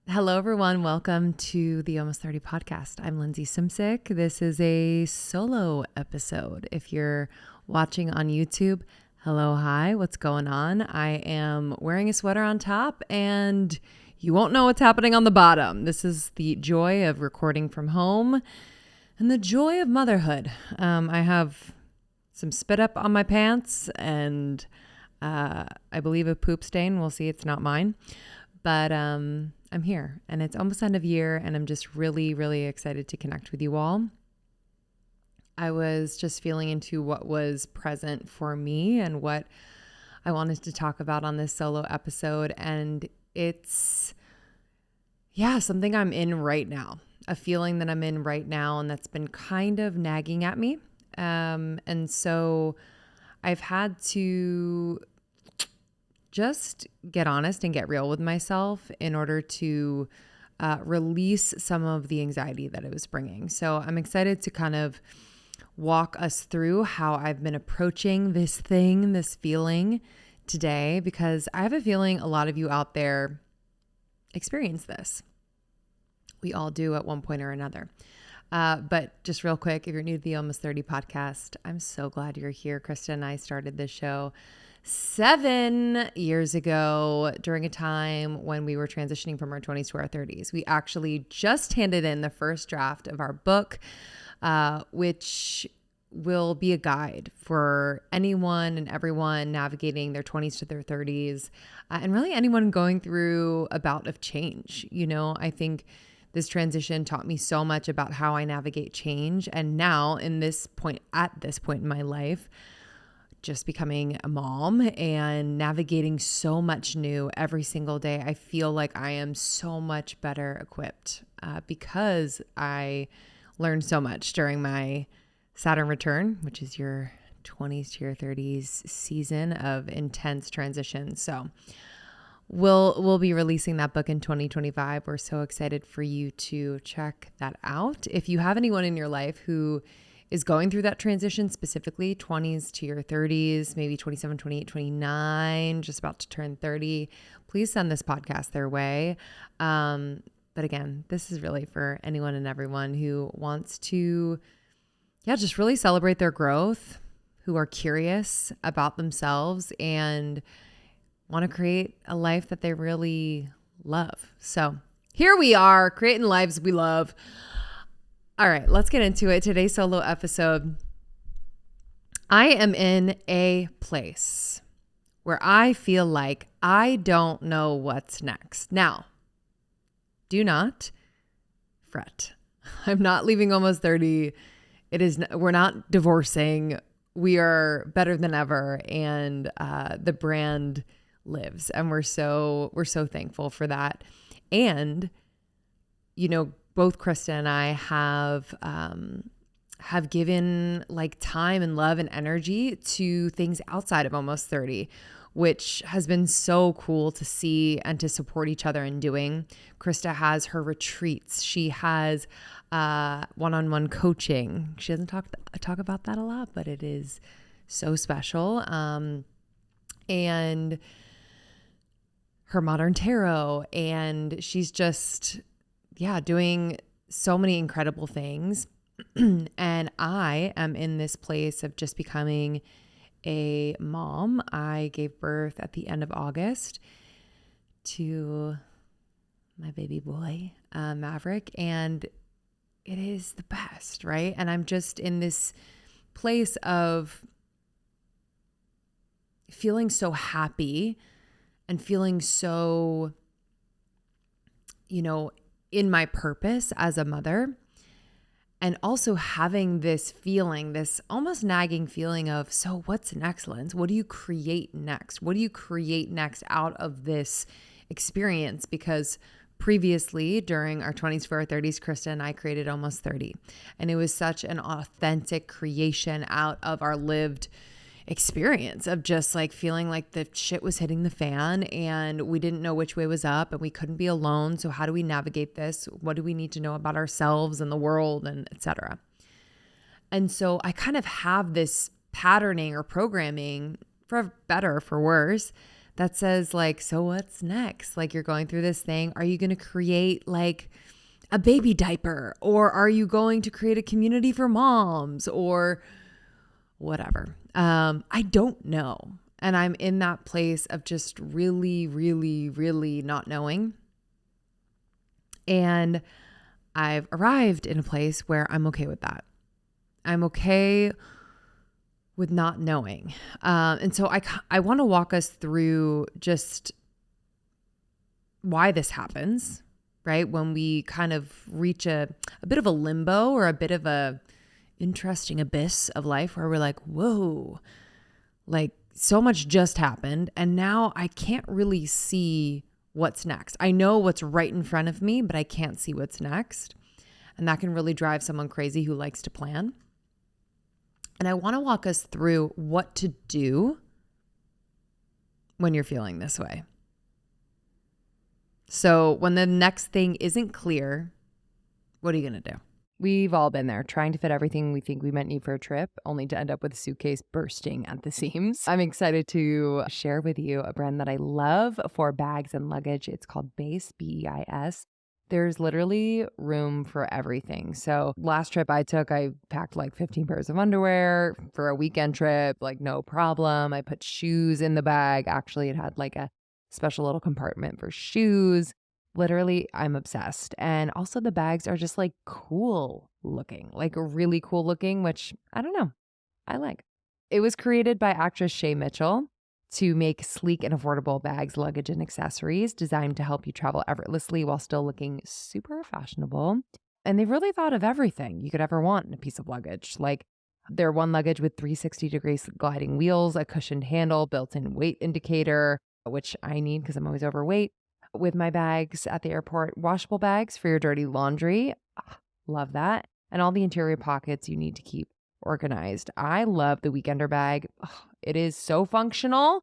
Hello, everyone. Welcome to the Almost 30 podcast. I'm Lindsey Simsick. This is a solo episode. If you're watching on YouTube, hello, hi, what's going on? I am wearing a sweater on top and you won't know what's happening on the bottom. This is the joy of recording from home and the joy of motherhood. I have some spit up on my pants and I believe a poop stain. We'll see. It's not mine. But I'm here and it's almost end of year and I'm just really, really excited to connect with you all. I was just feeling into what was present for me and what I wanted to talk about on this solo episode. And it's, something I'm in right now, a feeling that I'm in right now and that's been kind of nagging at me. And so I've had to just get honest and get real with myself in order to release some of the anxiety that it was bringing. So I'm excited to kind of walk us through how I've been approaching this feeling today, because I have a feeling a lot of you out there experience this. We all do at one point or another. But just real quick, if you're new to the Almost 30 podcast, I'm so glad you're here. Krista and I started this show 7 years ago during a time when we were transitioning from our 20s to our 30s. We actually just handed in the first draft of our book, which will be a guide for anyone and everyone navigating their 20s to their 30s, and really anyone going through a bout of change. You know, I think this transition taught me so much about how I navigate change. And now at this point in my life, just becoming a mom and navigating so much new every single day, I feel like I am so much better equipped because I learned so much during my Saturn return, which is your 20s to your 30s season of intense transition. So we'll be releasing that book in 2025. We're so excited for you to check that out. If you have anyone in your life who is going through that transition, specifically 20s to your 30s, maybe 27, 28, 29, just about to turn 30, please send this podcast their way. But again, this is really for anyone and everyone who wants to, just really celebrate their growth, who are curious about themselves and want to create a life that they really love. So here we are, creating lives we love. All right, let's get into it. Today's solo episode. I am in a place where I feel like I don't know what's next. Now, do not fret. I'm not leaving Almost 30. We're not divorcing. We are better than ever, and the brand lives, and we're so thankful for that. And both Krista and I have given like time and love and energy to things outside of Almost 30, which has been so cool to see and to support each other in doing. Krista has her retreats. She has one-on-one coaching. She doesn't talk about that a lot, but it is so special. And her modern tarot, and she's just doing so many incredible things. And I am in this place of just becoming a mom. I gave birth at the end of August to my baby boy, Maverick, and it is the best, right? And I'm just in this place of feeling so happy and feeling so, in my purpose as a mother, and also having this feeling, this almost nagging feeling of, so what's next, Linz? What do you create next? What do you create next out of this experience? Because previously, during our 20s to our 30s, Krista and I created Almost 30. And it was such an authentic creation out of our lived experience of just like feeling like the shit was hitting the fan and we didn't know which way was up and we couldn't be alone. So how do we navigate this? What do we need to know about ourselves and the world, and etc. And so I kind of have this patterning or programming, for better or for worse, that says like, so what's next? Like, you're going through this thing. Are you going to create like a baby diaper, or are you going to create a community for moms, or whatever? I don't know. And I'm in that place of just really, really, really not knowing. And I've arrived in a place where I'm okay with that. I'm okay with not knowing. And so I want to walk us through just why this happens, right? When we kind of reach a bit of a limbo or a bit of a interesting abyss of life where we're like, whoa, like so much just happened. And now I can't really see what's next. I know what's right in front of me, but I can't see what's next. And that can really drive someone crazy who likes to plan. And I want to walk us through what to do when you're feeling this way. So when the next thing isn't clear, what are you going to do? We've all been there, trying to fit everything we think we might need for a trip, only to end up with a suitcase bursting at the seams. I'm excited to share with you a brand that I love for bags and luggage. It's called Base, B-E-I-S. There's literally room for everything. So last trip I took, I packed like 15 pairs of underwear for a weekend trip, like no problem. I put shoes in the bag. Actually, it had like a special little compartment for shoes. Literally, I'm obsessed. And also the bags are just like cool looking, like really cool looking, which I don't know, I like. It was created by actress Shay Mitchell to make sleek and affordable bags, luggage, and accessories designed to help you travel effortlessly while still looking super fashionable. And they've really thought of everything you could ever want in a piece of luggage. Like their one luggage with 360-degree gliding wheels, a cushioned handle, built-in weight indicator, which I need because I'm always overweight. With my bags at the airport, washable bags for your dirty laundry. Love that. And all the interior pockets you need to keep organized. I love the weekender bag. It is so functional.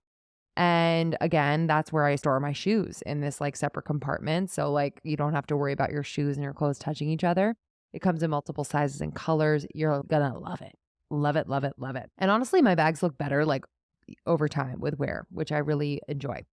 And again, that's where I store my shoes, in this like separate compartment. So like you don't have to worry about your shoes and your clothes touching each other. It comes in multiple sizes and colors. You're gonna love it. Love it, love it, love it. And honestly, my bags look better like over time with wear, which I really enjoy.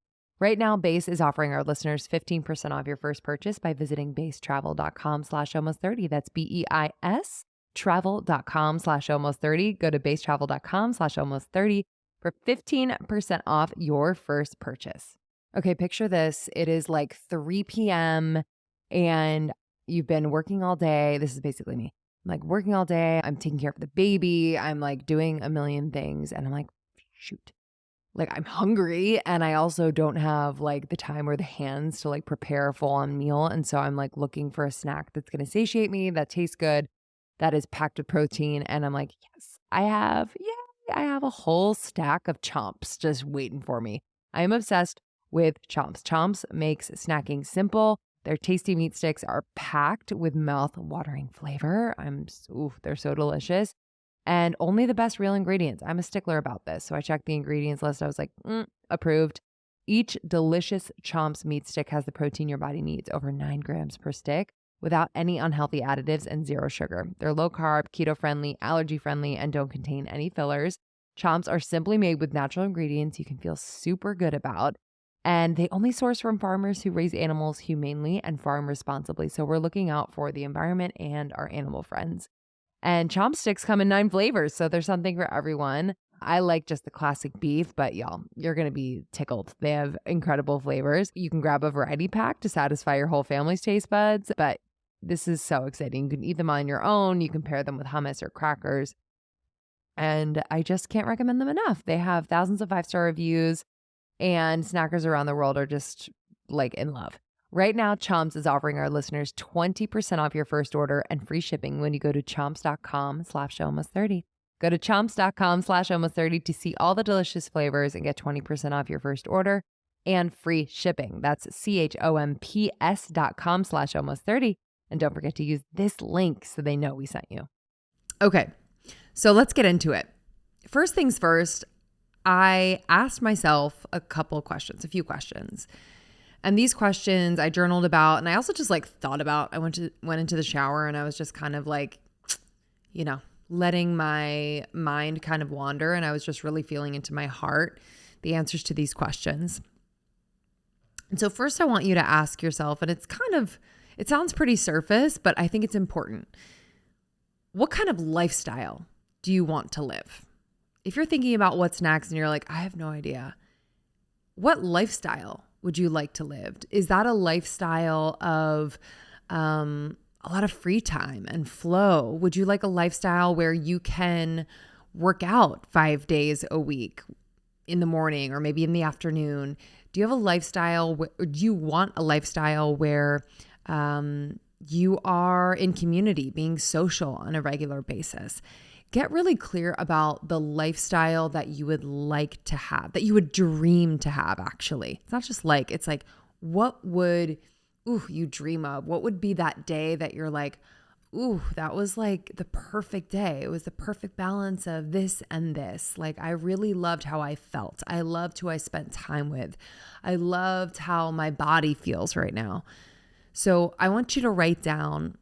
Right now, Base is offering our listeners 15% off your first purchase by visiting basetravel.com/almost30. That's BEIS travel.com/almost30. Go to basetravel.com/almost30 for 15% off your first purchase. Okay, picture this. It is like 3 p.m. and you've been working all day. This is basically me. I'm like working all day. I'm taking care of the baby. I'm like doing a million things. And I'm like, shoot. Like I'm hungry, and I also don't have like the time or the hands to like prepare a full-on meal. And so I'm like looking for a snack that's going to satiate me, that tastes good, that is packed with protein. And I'm like, yes, I have a whole stack of Chomps just waiting for me. I am obsessed with Chomps. Chomps makes snacking simple. Their tasty meat sticks are packed with mouth-watering flavor. They're so delicious. And only the best real ingredients. I'm a stickler about this. So I checked the ingredients list. I was like, approved. Each delicious Chomps meat stick has the protein your body needs, over 9 grams per stick, without any unhealthy additives and 0 sugar. They're low carb, keto friendly, allergy friendly, and don't contain any fillers. Chomps are simply made with natural ingredients you can feel super good about. And they only source from farmers who raise animals humanely and farm responsibly. So we're looking out for the environment and our animal friends. And Chomp sticks come in 9 flavors, so there's something for everyone. I like just the classic beef, but y'all, you're going to be tickled. They have incredible flavors. You can grab a variety pack to satisfy your whole family's taste buds, but this is so exciting. You can eat them on your own. You can pair them with hummus or crackers. And I just can't recommend them enough. They have thousands of 5-star reviews, and snackers around the world are just like in love. Right now, Chomps is offering our listeners 20% off your first order and free shipping when you go to chomps.com/almost30. Go to chomps.com/almost30 to see all the delicious flavors and get 20% off your first order and free shipping. That's chomps.com/almost30. And don't forget to use this link so they know we sent you. Okay, so let's get into it. First things first, I asked myself a few questions. And these questions I journaled about, and I also just like thought about. I went into the shower, and I was just kind of like, letting my mind kind of wander, and I was just really feeling into my heart the answers to these questions. And so first I want you to ask yourself, and it sounds pretty surface, but I think it's important. What kind of lifestyle do you want to live? If you're thinking about what's next and you're like, I have no idea, what lifestyle would you like to live? Is that a lifestyle of a lot of free time and flow? Would you like a lifestyle where you can work out 5 days a week in the morning or maybe in the afternoon? Do you have a lifestyle, or do you want a lifestyle where you are in community, being social on a regular basis? Get really clear about the lifestyle that you would like to have, that you would dream to have, actually. It's not just like, it's like, what would you dream of? What would be that day that you're like, that was like the perfect day. It was the perfect balance of this and this. Like, I really loved how I felt. I loved who I spent time with. I loved how my body feels right now. So I want you to write down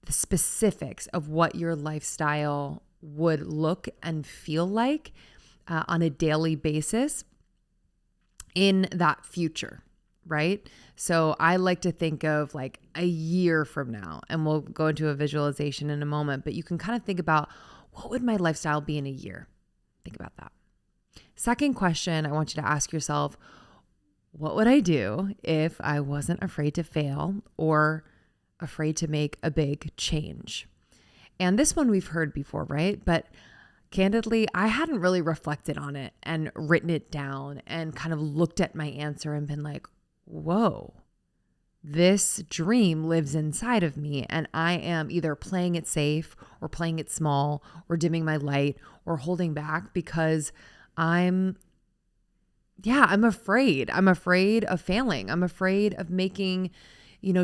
the specifics of what your lifestyle would look and feel like on a daily basis in that future, right? So I like to think of like a year from now, and we'll go into a visualization in a moment, but you can kind of think about, what would my lifestyle be in a year? Think about that. Second question, I want you to ask yourself, what would I do if I wasn't afraid to fail or afraid to make a big change? And this one we've heard before, right? But candidly, I hadn't really reflected on it and written it down and kind of looked at my answer and been like, whoa, this dream lives inside of me, and I am either playing it safe or playing it small or dimming my light or holding back because I'm afraid. I'm afraid of failing. I'm afraid of making,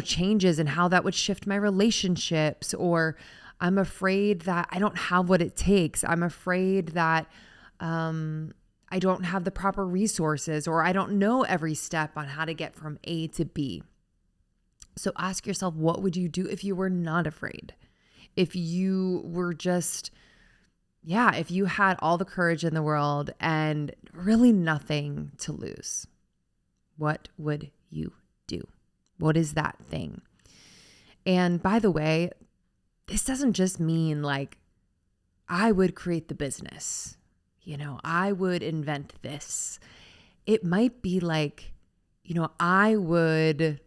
changes and how that would shift my relationships, or I'm afraid that I don't have what it takes. I'm afraid that I don't have the proper resources, or I don't know every step on how to get from A to B. So ask yourself, what would you do if you were not afraid? If you were just, if you had all the courage in the world and really nothing to lose, what would you do? What is that thing? And by the way, this doesn't just mean like, I would create the business. I would invent this. It might be like, I would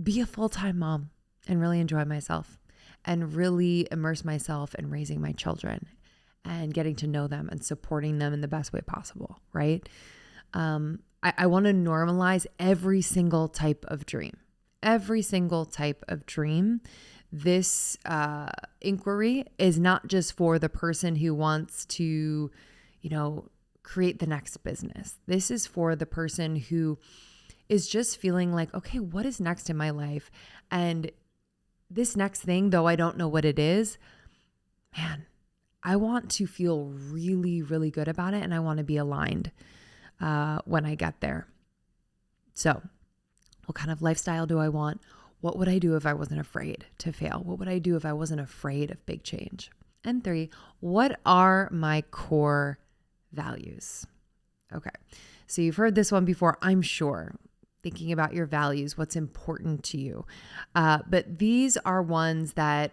be a full-time mom and really enjoy myself and really immerse myself in raising my children and getting to know them and supporting them in the best way possible, right? I want to normalize every single type of dream. Every single type of dream. This inquiry is not just for the person who wants to create the next business. This is for the person who is just feeling like, okay, what is next in my life? And this next thing, though I don't know what it is, man, I want to feel really, really good about it. And I want to be aligned when I get there. So what kind of lifestyle do I want? What would I do if I wasn't afraid to fail? What would I do if I wasn't afraid of big change? And 3, what are my core values? Okay, so you've heard this one before, I'm sure, thinking about your values, what's important to you. But these are ones that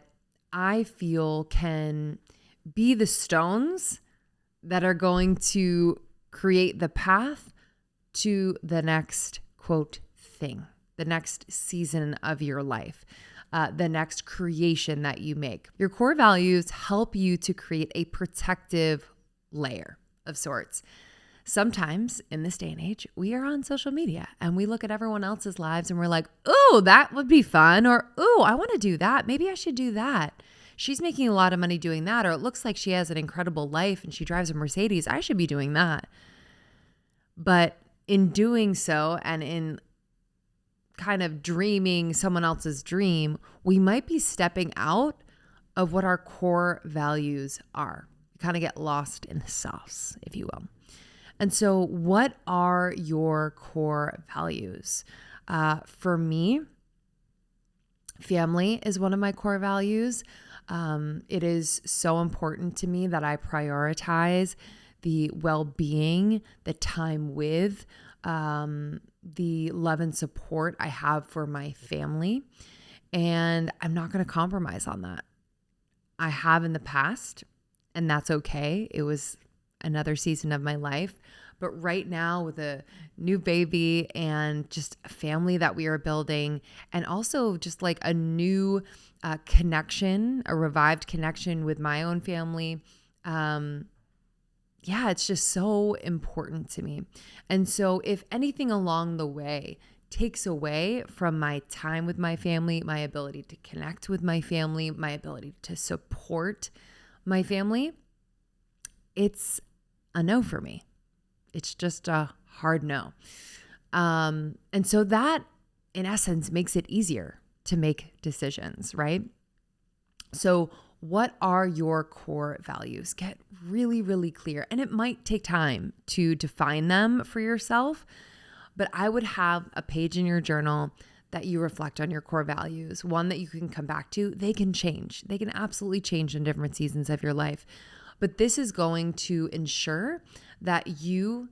I feel can be the stones that are going to create the path to the next, quote, thing, the next season of your life, the next creation that you make. Your core values help you to create a protective layer of sorts. Sometimes in this day and age, we are on social media and we look at everyone else's lives and we're like, oh, that would be fun. Or, oh, I want to do that. Maybe I should do that. She's making a lot of money doing that. Or it looks like she has an incredible life and she drives a Mercedes. I should be doing that. But in doing so, and in kind of dreaming someone else's dream, we might be stepping out of what our core values are. We kind of get lost in the sauce, if you will. And so what are your core values? For me, family is one of my core values. It is so important to me that I prioritize the well-being, the time with the love and support I have for my family, and I'm not going to compromise on that. I have in the past, and that's okay. It was another season of my life. But right now, with a new baby and just a family that we are building, and also just like a new connection, a revived connection with my own family, it's just so important to me. And so if anything along the way takes away from my time with my family, my ability to connect with my family, my ability to support my family, it's a no for me. It's just a hard no. And so that, in essence, makes it easier to make decisions, right? So what are your core values? Get really, really clear. And it might take time to define them for yourself, but I would have a page in your journal that you reflect on your core values, one that you can come back to. They can change. They can absolutely change in different seasons of your life. But this is going to ensure that you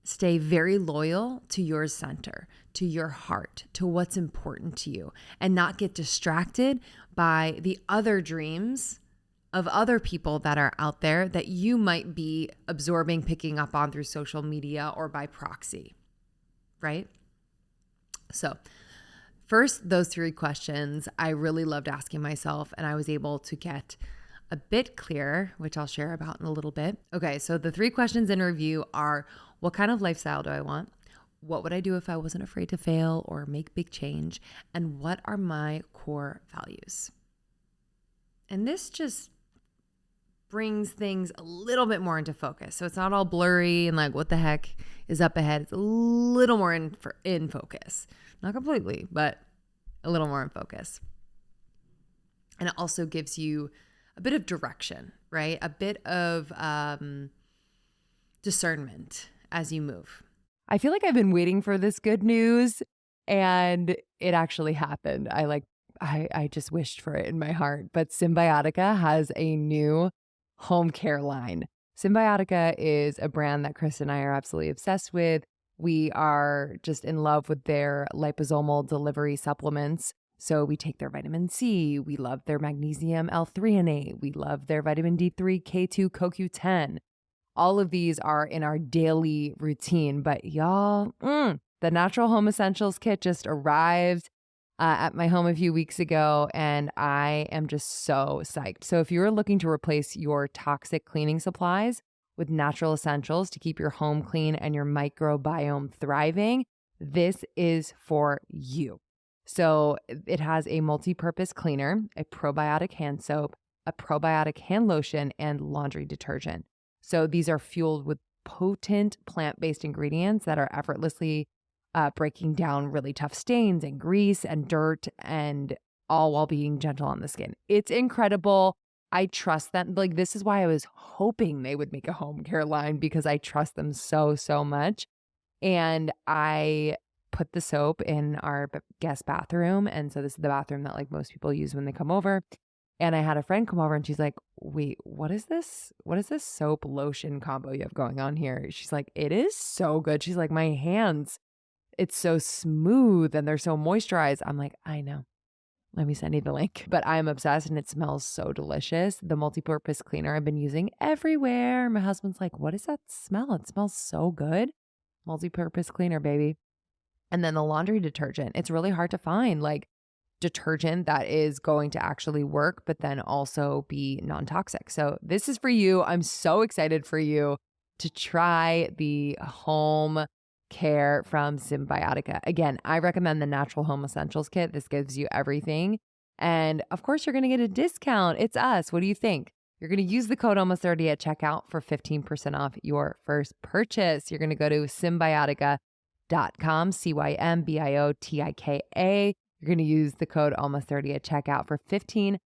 stay very loyal to your center, to your heart, to what's important to you, and not get distracted by the other dreams of other people that are out there that you might be absorbing, picking up on through social media or by proxy, right? So first, those 3 questions I really loved asking myself, and I was able to get a bit clearer, which I'll share about in a little bit. Okay, so the 3 questions in review are: what kind of lifestyle do I want? What would I do if I wasn't afraid to fail or make big change? And what are my core values? And this just brings things a little bit more into focus. So it's not all blurry and like, what the heck is up ahead? It's a little more in focus. Not completely, but a little more in focus. And it also gives you a bit of direction, right? A bit of discernment as you move. I feel like I've been waiting for this good news, and it actually happened. I just wished for it in my heart. But Symbiotica has a new home care line. Symbiotica is a brand that Chris and I are absolutely obsessed with. We are just in love with their liposomal delivery supplements. So we take their vitamin C. We love their magnesium L-threonate. We love their vitamin D3, K2, CoQ10. All of these are in our daily routine. But y'all, the Natural Home Essentials kit just arrived at my home a few weeks ago, and I am just so psyched. So if you're looking to replace your toxic cleaning supplies with natural essentials to keep your home clean and your microbiome thriving, this is for you. So it has a multi-purpose cleaner, a probiotic hand soap, a probiotic hand lotion, and laundry detergent. So these are fueled with potent plant-based ingredients that are effortlessly breaking down really tough stains and grease and dirt, and all while being gentle on the skin. It's incredible. I trust them. Like, this is why I was hoping they would make a home care line, because I trust them so, so much. And I put the soap in our guest bathroom. And so this is the bathroom that like most people use when they come over. And I had a friend come over and she's like, wait, what is this? What is this soap lotion combo you have going on here? She's like, it is so good. She's like, my hands, it's so smooth and they're so moisturized. I'm like, I know. Let me send you the link. But I'm obsessed and it smells so delicious. The multi-purpose cleaner I've been using everywhere. My husband's like, what is that smell? It smells so good. Multi-purpose cleaner, baby. And then the laundry detergent. It's really hard to find like detergent that is going to actually work, but then also be non-toxic. So this is for you. I'm so excited for you to try the home care from Symbiotica. Again, I recommend the Natural Home Essentials Kit. This gives you everything. And of course, you're going to get a discount. It's us. What do you think? You're going to use the code almost30 at checkout for 15% off your first purchase. You're going to go to symbiotica.com, Cymbiotika. You're going to use the code almost30 at checkout for 15%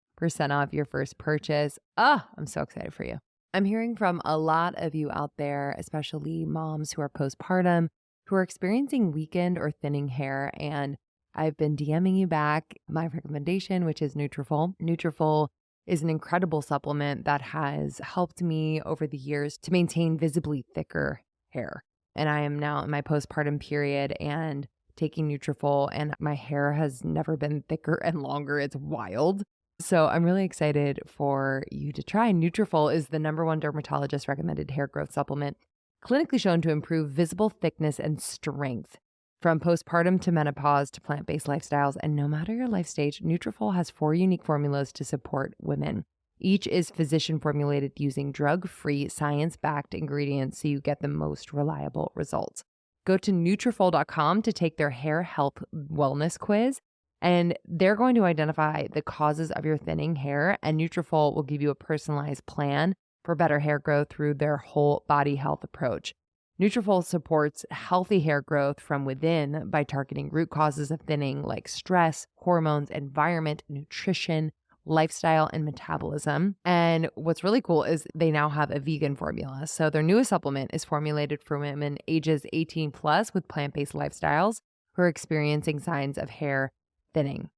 off your first purchase. I'm so excited for you. I'm hearing from a lot of you out there, especially moms who are postpartum, who are experiencing weakened or thinning hair. And I've been DMing you back my recommendation, which is Nutrafol. Nutrafol is an incredible supplement that has helped me over the years to maintain visibly thicker hair. and I am now in my postpartum period and taking Nutrafol, and my hair has never been thicker and longer. It's wild. So I'm really excited for you to try. Nutrafol is the #1 dermatologist recommended hair growth supplement, clinically shown to improve visible thickness and strength. From postpartum to menopause to plant-based lifestyles, and no matter your life stage, Nutrafol has 4 unique formulas to support women. Each is physician formulated using drug-free, science-backed ingredients so you get the most reliable results. Go to Nutrafol.com to take their hair health wellness quiz, and they're going to identify the causes of your thinning hair, and Nutrafol will give you a personalized plan for better hair growth through their whole body health approach. Nutrafol supports healthy hair growth from within by targeting root causes of thinning like stress, hormones, environment, nutrition, lifestyle, and metabolism. And what's really cool is they now have a vegan formula. So their newest supplement is formulated for women ages 18 plus with plant-based lifestyles who are experiencing signs of hair thinning.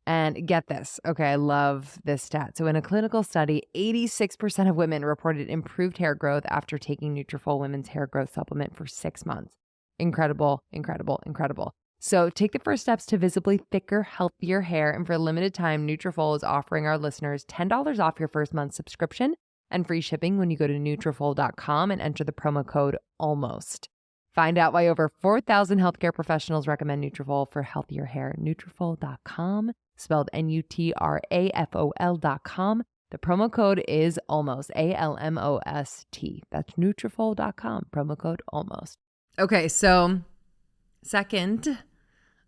And get this. Okay, I love this stat. So in a clinical study, 86% of women reported improved hair growth after taking Nutrafol Women's Hair Growth Supplement for 6 months. Incredible, incredible, incredible. So take the first steps to visibly thicker, healthier hair. And for a limited time, Nutrafol is offering our listeners $10 off your first month subscription and free shipping when you go to Nutrafol.com and enter the promo code ALMOST. Find out why over 4,000 healthcare professionals recommend Nutrafol for healthier hair. Nutrafol.com, spelled Nutrafol.com. The promo code is ALMOST, ALMOST. That's Nutrafol.com, promo code ALMOST. Okay, so second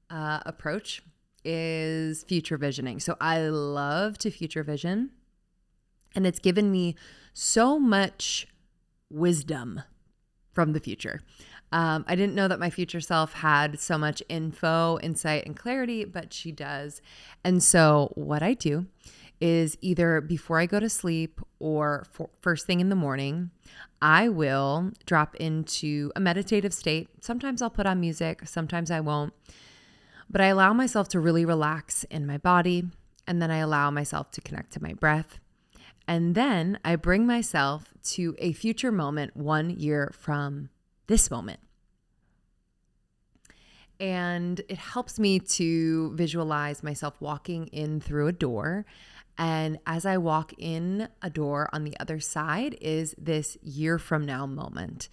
approach is future visioning. So I love to future vision, and it's given me so much wisdom from the future. I didn't know that my future self had so much info, insight, and clarity, but she does. And so what I do is either before I go to sleep or first thing in the morning, I will drop into a meditative state. Sometimes I'll put on music, sometimes I won't. But I allow myself to really relax in my body, and then I allow myself to connect to my breath. And then I bring myself to a future moment 1 year from this moment. And it helps me to visualize myself walking in through a door. And as I walk in a door, on the other side is this year from now moment.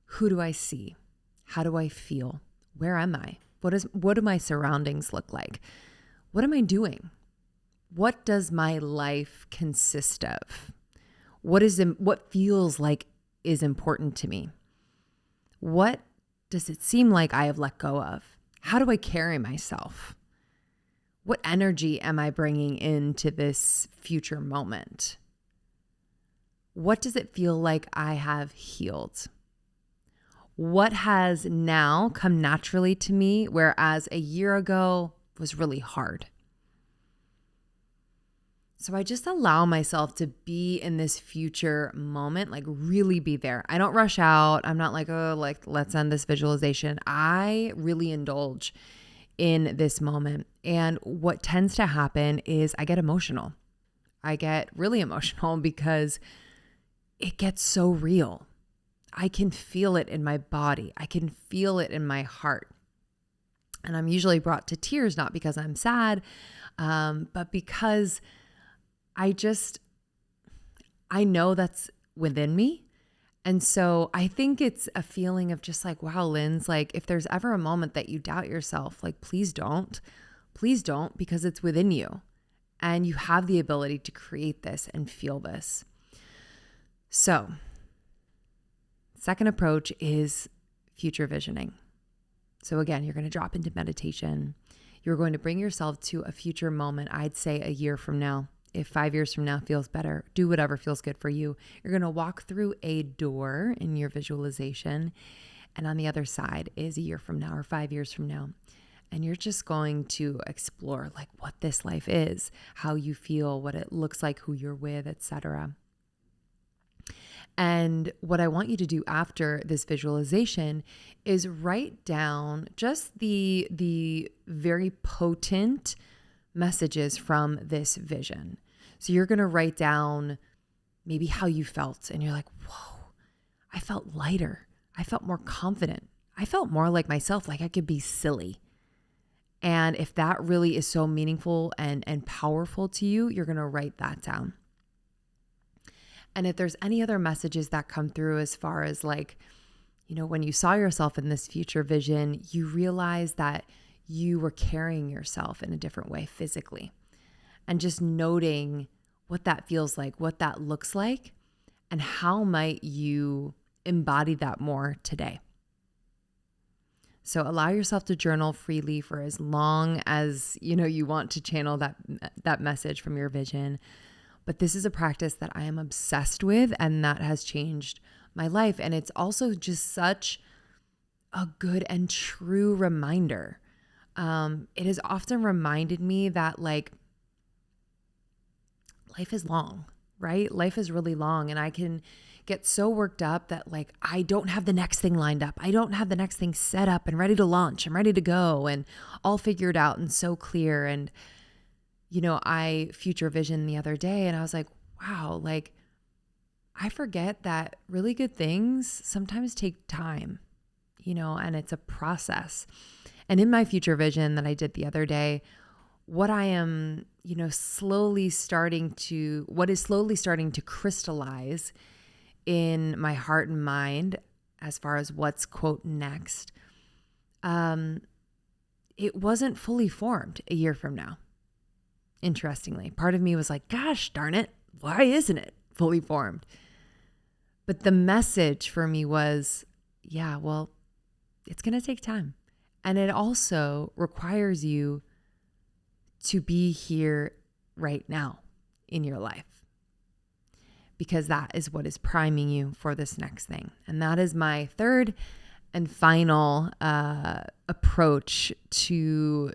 Who do I see? How do I feel? Where am I? What do my surroundings look like? What am I doing? What does my life consist of? What feels like is important to me? What does it seem like I have let go of? How do I carry myself? What energy am I bringing into this future moment? What does it feel like I have healed? What has now come naturally to me, whereas a year ago was really hard? So I just allow myself to be in this future moment, like really be there. I don't rush out. I'm not like, oh, like let's end this visualization. I really indulge in this moment. And what tends to happen is I get emotional. I get really emotional because it gets so real. I can feel it in my body. I can feel it in my heart. And I'm usually brought to tears, not because I'm sad, but because I know that's within me. And so I think it's a feeling of just like, wow, Linz, like if there's ever a moment that you doubt yourself, like please don't, because it's within you and you have the ability to create this and feel this. So second approach is future visioning. So again, you're going to drop into meditation. You're going to bring yourself to a future moment, I'd say a year from now. If 5 years from now feels better, do whatever feels good for you. You're going to walk through a door in your visualization, and on the other side is a year from now or 5 years from now. And you're just going to explore like what this life is, how you feel, what it looks like, who you're with, etc. And what I want you to do after this visualization is write down just the very potent messages from this vision. So you're going to write down maybe how you felt, and you're like, whoa, I felt lighter. I felt more confident. I felt more like myself, like I could be silly. And if that really is so meaningful and powerful to you, you're going to write that down. And if there's any other messages that come through as far as like, when you saw yourself in this future vision, you realize that you were carrying yourself in a different way physically. And just noting what that feels like, what that looks like, and how might you embody that more today. So allow yourself to journal freely for as long as you want to channel that message from your vision. But this is a practice that I am obsessed with, and that has changed my life. And it's also just such a good and true reminder. It has often reminded me that like life is long, right? Life is really long, and I can get so worked up that like I don't have the next thing lined up. I don't have the next thing set up and ready to launch and ready to go and all figured out and so clear. And I future visioned the other day, and I was like, wow, like I forget that really good things sometimes take time, and it's a process. And in my future vision that I did the other day, what I am, what is slowly starting to crystallize in my heart and mind as far as what's quote next, it wasn't fully formed a year from now. Interestingly, part of me was like, gosh darn it, why isn't it fully formed? But the message for me was, yeah, well, it's going to take time. And it also requires you to be here right now in your life, because that is what is priming you for this next thing. And that is my third and final approach to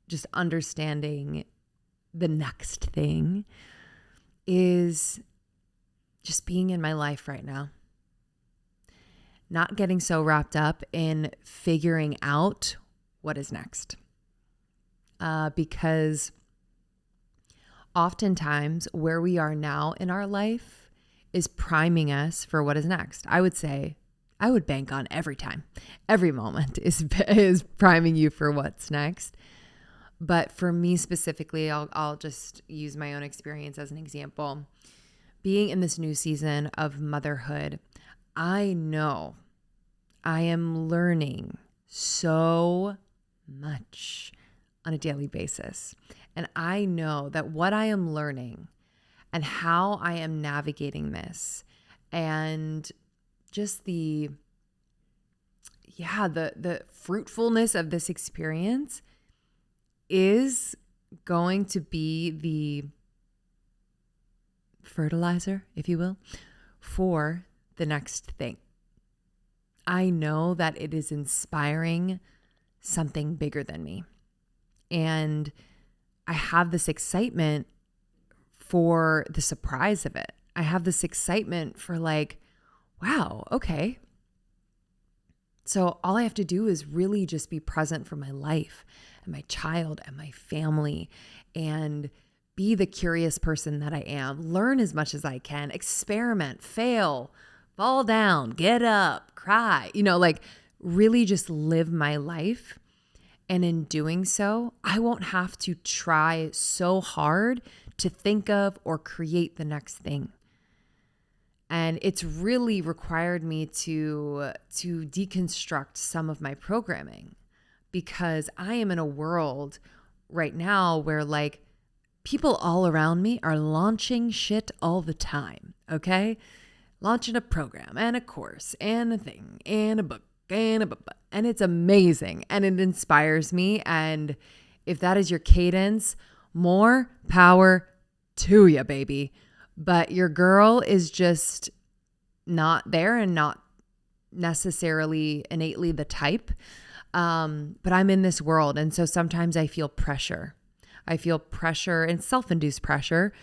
just understanding the next thing, is just being in my life right now. Not getting so wrapped up in figuring out what is next. Because oftentimes where we are now in our life is priming us for what is next. I would bank on every time, every moment is priming you for what's next. But for me specifically, I'll just use my own experience as an example. Being in this new season of motherhood, I know I am learning so much on a daily basis. And I know that what I am learning and how I am navigating this, and just the fruitfulness of this experience is going to be the fertilizer, if you will, for the next thing. I know that it is inspiring something bigger than me. And I have this excitement for the surprise of it. I have this excitement for like, wow, okay. So all I have to do is really just be present for my life and my child and my family, and be the curious person that I am. Learn as much as I can, experiment, fail, fall down, get up, cry, like really just live my life. And in doing so, I won't have to try so hard to think of or create the next thing. And it's really required me to deconstruct some of my programming, because I am in a world right now where like people all around me are launching shit all the time, okay? Launching a program and a course and a thing and a book and a book. And it's amazing and it inspires me. And if that is your cadence, more power to you, baby. But your girl is just not there and not necessarily innately the type. But I'm in this world. And so sometimes I feel pressure. I feel pressure and self-induced pressure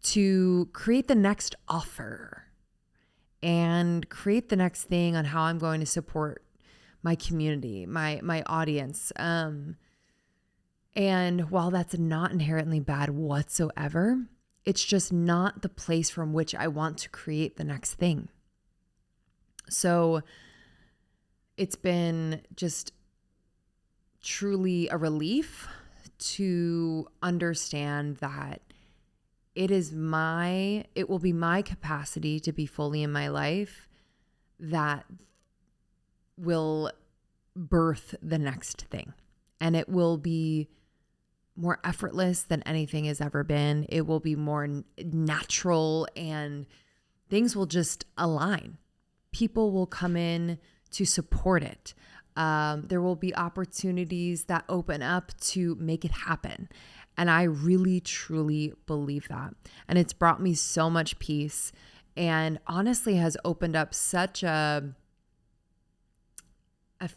to create the next offer and create the next thing on how I'm going to support my community, my audience. And while that's not inherently bad whatsoever, it's just not the place from which I want to create the next thing. So it's been just truly a relief to understand that it will be my capacity to be fully in my life that will birth the next thing. And it will be more effortless than anything has ever been. It will be more natural and things will just align. People will come in to support it. There will be opportunities that open up to make it happen. And I really, truly believe that. And it's brought me so much peace and honestly has opened up such a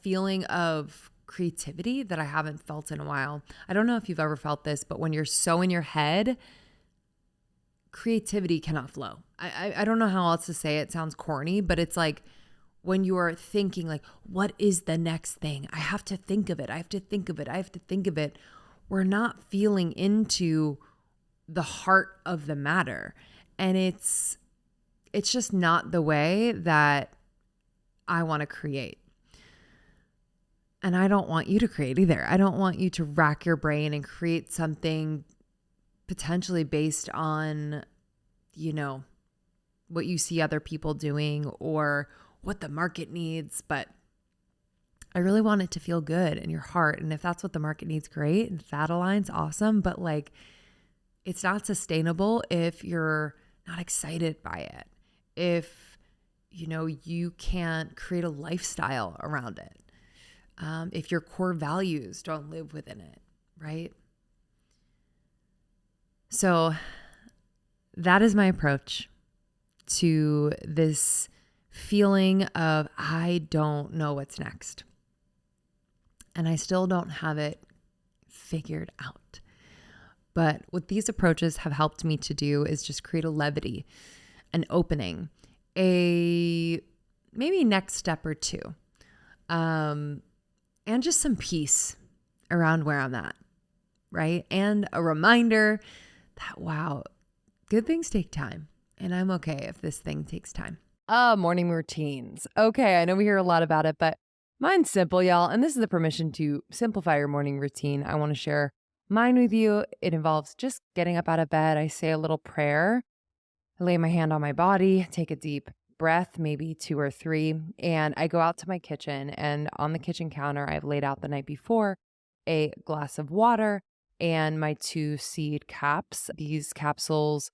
feeling of creativity that I haven't felt in a while. I don't know if you've ever felt this, but when you're so in your head, creativity cannot flow. I don't know how else to say it. It sounds corny, but it's like when you are thinking like, what is the next thing? I have to think of it. I have to think of it. I have to think of it. We're not feeling into the heart of the matter. And it's just not the way that I want to create. And I don't want you to create either. I don't want you to rack your brain and create something potentially based on, what you see other people doing or what the market needs. But I really want it to feel good in your heart. And if that's what the market needs, great. And if that aligns, awesome. But it's not sustainable if you're not excited by it. If, you can't create a lifestyle around it. If your core values don't live within it, right? So that is my approach to this feeling of I don't know what's next. And I still don't have it figured out. But what these approaches have helped me to do is just create a levity, an opening, a maybe next step or two, and just some peace around where I'm at, right? And a reminder that, wow, good things take time. And I'm okay if this thing takes time. Morning routines. Okay, I know we hear a lot about it, but mine's simple, y'all. And this is the permission to simplify your morning routine. I want to share mine with you. It involves just getting up out of bed. I say a little prayer. I lay my hand on my body, take a deep breath, maybe 2 or 3, and I go out to my kitchen. And on the kitchen counter, I've laid out the night before a glass of water and my 2 seed caps. These capsules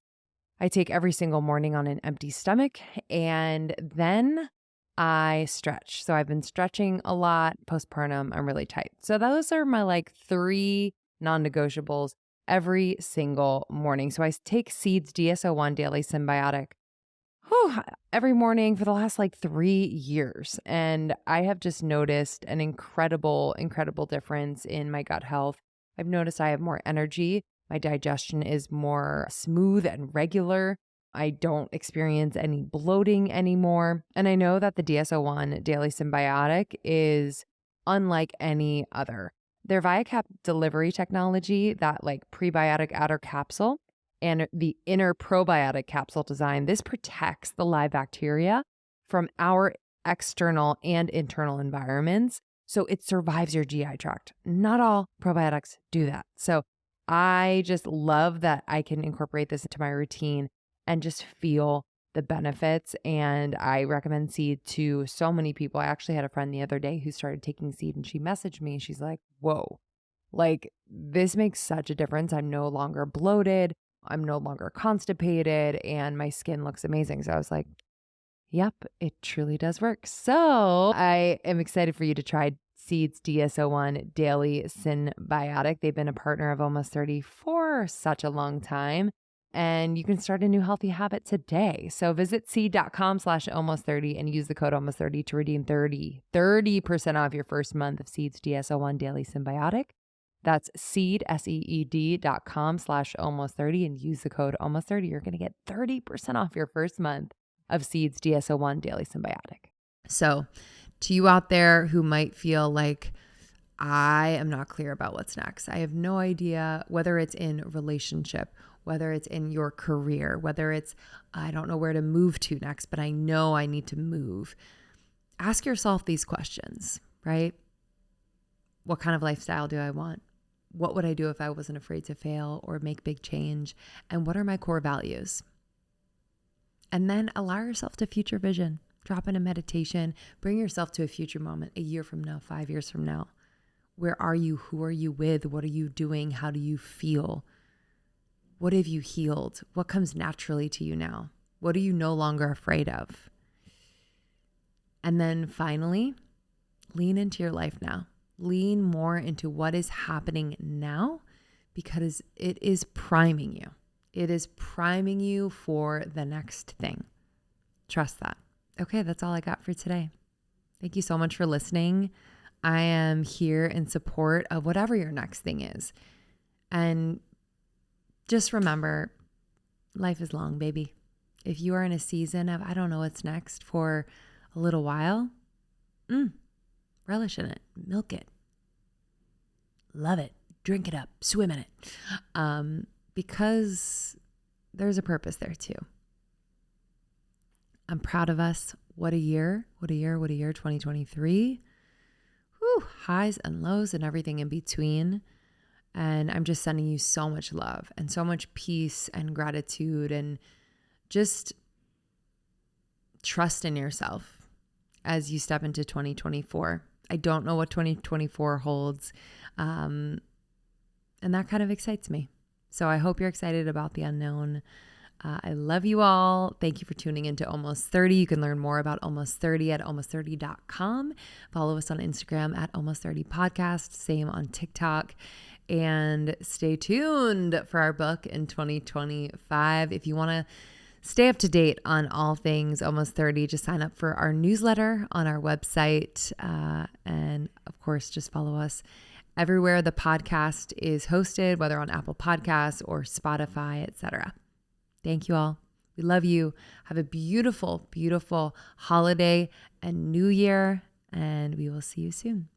I take every single morning on an empty stomach, and then I stretch. So I've been stretching a lot. Postpartum, I'm really tight. So those are my 3 non-negotiables every single morning. So I take Seeds DSO1 Daily Symbiotic every morning for the last 3 years. And I have just noticed an incredible, incredible difference in my gut health. I've noticed I have more energy. My digestion is more smooth and regular. I don't experience any bloating anymore. And I know that the DSO1 Daily Symbiotic is unlike any other. Their ViaCap delivery technology, that prebiotic outer capsule and the inner probiotic capsule design, this protects the live bacteria from our external and internal environments. So it survives your GI tract. Not all probiotics do that. So I just love that I can incorporate this into my routine and just feel the benefits. And I recommend Seed to so many people. I actually had a friend the other day who started taking Seed, and she messaged me. She's like, whoa, this makes such a difference. I'm no longer bloated. I'm no longer constipated, and my skin looks amazing. So I was like, yep, it truly does work. So I am excited for you to try Seeds DSO1 Daily Symbiotic. They've been a partner of Almost 30 for such a long time, and you can start a new healthy habit today. So visit seed.com/almost30 and use the code almost30 to redeem 30% off your first month of Seeds DSO1 Daily Symbiotic. That's seed.com/almost30 and use the code almost30. You're going to get 30% off your first month of Seeds DSO1 Daily Symbiotic. So to you out there who might feel like I am not clear about what's next, I have no idea, whether it's in relationship, whether it's in your career, whether it's, I don't know where to move to next, but I know I need to move. ask yourself these questions, right? What kind of lifestyle do I want? What would I do if I wasn't afraid to fail or make big change? And what are my core values? And then allow yourself to future vision. Drop in a meditation. Bring yourself to a future moment, a year from now, 5 years from now. Where are you? Who are you with? What are you doing? How do you feel? What have you healed? What comes naturally to you now? What are you no longer afraid of? And then finally, lean into your life now. Lean more into what is happening now because it is priming you. It is priming you for the next thing. Trust that. Okay, that's all I got for today. Thank you so much for listening. I am here in support of whatever your next thing is. And just remember, life is long, baby. If you are in a season of, I don't know what's next for a little while, relish in it, milk it, love it, drink it up, swim in it, because there's a purpose there too. I'm proud of us. What a year, 2023. Whew, highs and lows and everything in between. And I'm just sending you so much love and so much peace and gratitude and just trust in yourself as you step into 2024. I don't know what 2024 holds. And that kind of excites me. So I hope you're excited about the unknown. I love you all. Thank you for tuning into Almost 30. You can learn more about Almost 30 at almost30.com. Follow us on Instagram at Almost 30 Podcast. Same on TikTok. And stay tuned for our book in 2025. If you want to stay up to date on all things Almost 30, just sign up for our newsletter on our website. And of course, just follow us everywhere the podcast is hosted, whether on Apple Podcasts or Spotify, etc. Thank you all. We love you. Have a beautiful, beautiful holiday and new year, and we will see you soon.